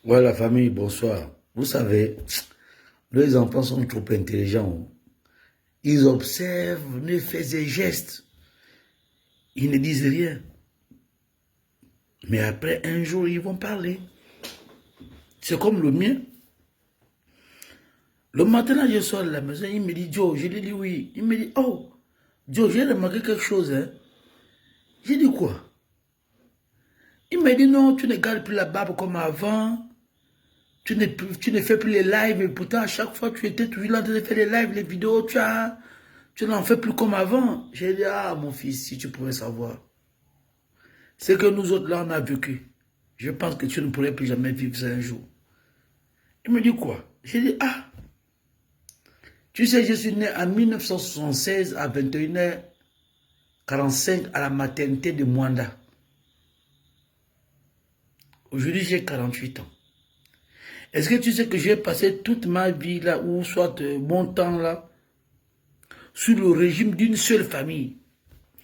Ouais, la famille, bonsoir. Vous savez, les enfants sont trop intelligents. Ils observent, ne font des gestes. Ils ne disent rien. Mais après, un jour, ils vont parler. C'est comme le mien. Le matin, là, je sors de la maison, il me dit, Joe, je lui dis oui. Il me dit, oh, Joe, j'ai remarqué quelque chose. Hein. J'ai dit quoi? Il m'a dit, non, tu ne gardes plus la barbe comme avant. Tu ne fais plus les lives. Et pourtant, à chaque fois, tu étais toujours là en train de faire les lives, les vidéos. Tu n'en fais plus comme avant. J'ai dit, ah, mon fils, si tu pouvais savoir. C'est que nous autres, là, on a vécu. Je pense que tu ne pourrais plus jamais vivre ça un jour. Il me dit quoi? J'ai dit, ah, tu sais, je suis né en 1976 à 21h45 à la maternité de Mwanda. Aujourd'hui, j'ai 48 ans. Est-ce que tu sais que j'ai passé toute ma vie là, ou soit mon temps là, sous le régime d'une seule famille?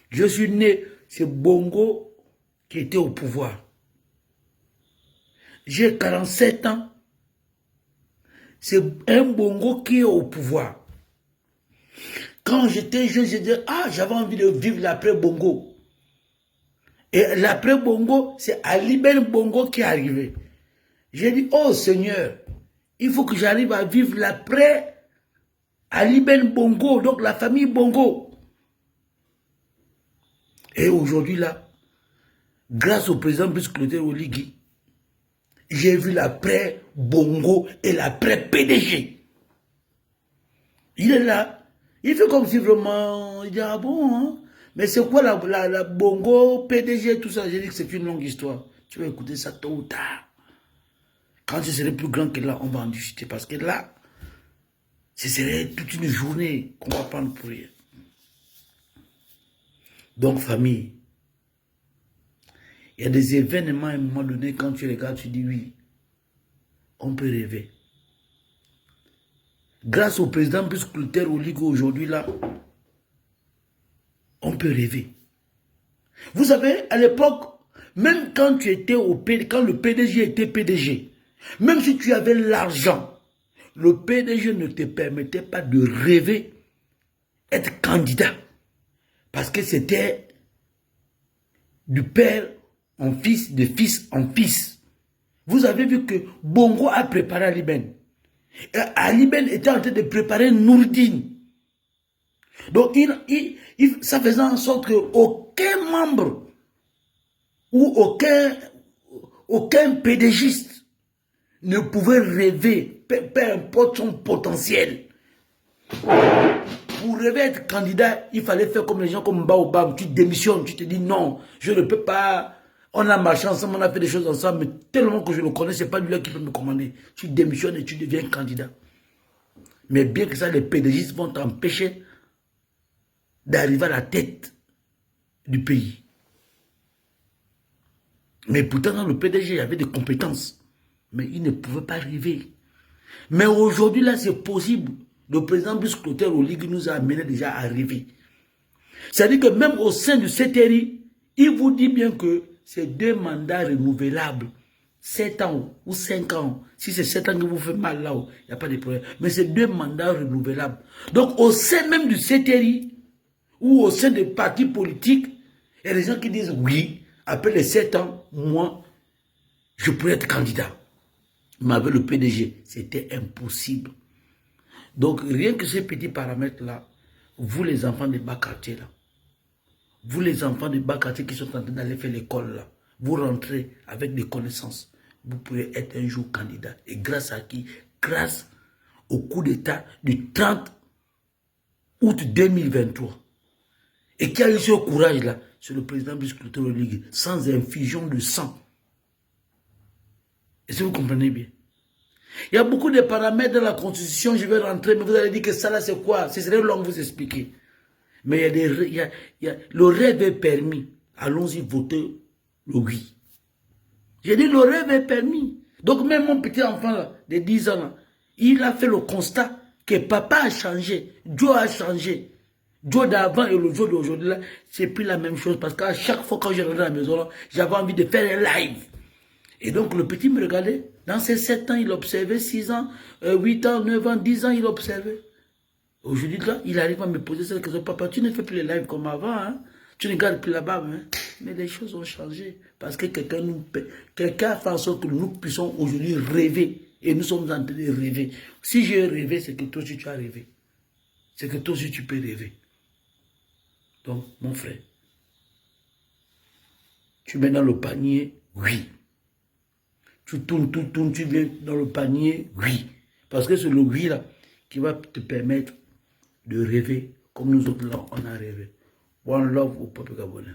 Je suis né, c'est Bongo qui était au pouvoir. J'ai 47 ans. C'est un Bongo qui est au pouvoir. Quand j'étais jeune, je disais, ah, j'avais envie de vivre l'après-Bongo. Et l'après-Bongo, c'est Ali Ben Bongo qui est arrivé. J'ai dit, oh Seigneur, il faut que j'arrive à vivre l'après Ali Ben Bongo, donc la famille Bongo. Et aujourd'hui là, grâce au président Brice Clotaire Oligui, j'ai vu l'après Bongo et l'après PDG. Il est là. Il fait comme si vraiment, il dit, ah bon, hein? Mais c'est quoi la Bongo, PDG, tout ça? J'ai dit que c'est une longue histoire. Tu vas écouter ça tôt ou tard. Quand je serai plus grand que là, on va en discuter. Parce que là, ce serait toute une journée qu'on va prendre pour rien. Donc, famille, il y a des événements à un moment donné, quand tu regardes, tu dis oui, on peut rêver. Grâce au président Brice Clotaire Oligui aujourd'hui là, on peut rêver. Vous savez, à l'époque, même quand tu étais quand le PDG était PDG, même si tu avais l'argent, le PDG ne te permettait pas de rêver être candidat. Parce que c'était du père en fils, de fils en fils. Vous avez vu que Bongo a préparé Ali Ben. Et Ali Ben était en train de préparer Nourdine. Donc, ça faisait en sorte qu'aucun membre ou aucun PDGiste ne pouvait rêver, peu importe son potentiel. Pour rêver être candidat, il fallait faire comme les gens comme Baobab. Tu démissionnes, tu te dis non, je ne peux pas. On a marché ensemble, on a fait des choses ensemble, mais tellement que je le connais, ce n'est pas lui-là qui peut me commander. Tu démissionnes et tu deviens candidat. Mais bien que ça, les PDGistes vont t'empêcher d'arriver à la tête du pays. Mais pourtant, dans le PDG, il y avait des compétences. Mais il ne pouvait pas arriver. Mais aujourd'hui, là, c'est possible. Le président Brice Clotaire Oligui nous a amené déjà à arriver. C'est-à-dire que même au sein du CTRI, il vous dit bien que c'est 2 mandats renouvelables. 7 ans ou 5 ans. Si c'est 7 ans que vous faites mal là, il n'y a pas de problème. Mais c'est 2 mandats renouvelables. Donc au sein même du CTRI, ou au sein des partis politiques, il y a des gens qui disent oui, après les 7 ans, moi, je pourrais être candidat. Mais avec le PDG, c'était impossible. Donc, rien que ces petits paramètres-là, vous les enfants des bas quartiers, là, vous les enfants des bas quartiers qui sont en train d'aller faire l'école, là, vous rentrez avec des connaissances. Vous pouvez être un jour candidat. Et grâce à qui? Grâce au coup d'État du 30 août 2023. Et qui a eu ce courage-là? C'est le président Brice Clotaire Oligui, sans infusion de sang. Est-ce que vous comprenez bien? Il y a beaucoup de paramètres dans la Constitution, je vais rentrer, mais vous allez dire que ça là c'est quoi? Ce serait long de vous expliquer. Mais le rêve est permis. Allons-y voter le oui. J'ai dit le rêve est permis. Donc même mon petit enfant là, de 10 ans, là, il a fait le constat que papa a changé, Joe a changé. Joe d'avant et le Joe d'aujourd'hui là, c'est plus la même chose parce qu'à chaque fois quand je rentre à la maison là, j'avais envie de faire un live. Et donc, le petit me regardait. Dans ses 7 ans, il observait, 6 ans, 8 ans, 9 ans, 10 ans, il observait. Aujourd'hui, là, il arrive à me poser cette question. Papa, tu ne fais plus les lives comme avant, hein? Tu ne gardes plus là-bas, hein? Mais les choses ont changé. Parce que quelqu'un a fait en sorte que nous puissions aujourd'hui rêver. Et nous sommes en train de rêver. Si j'ai rêvé, c'est que toi aussi tu as rêvé. C'est que toi aussi tu peux rêver. Donc, mon frère, tu mets dans le panier, oui. Tu tournes, tu viens dans le panier, oui. Parce que c'est le oui là qui va te permettre de rêver comme nous autres là, on a rêvé. One love au peuple gabonais.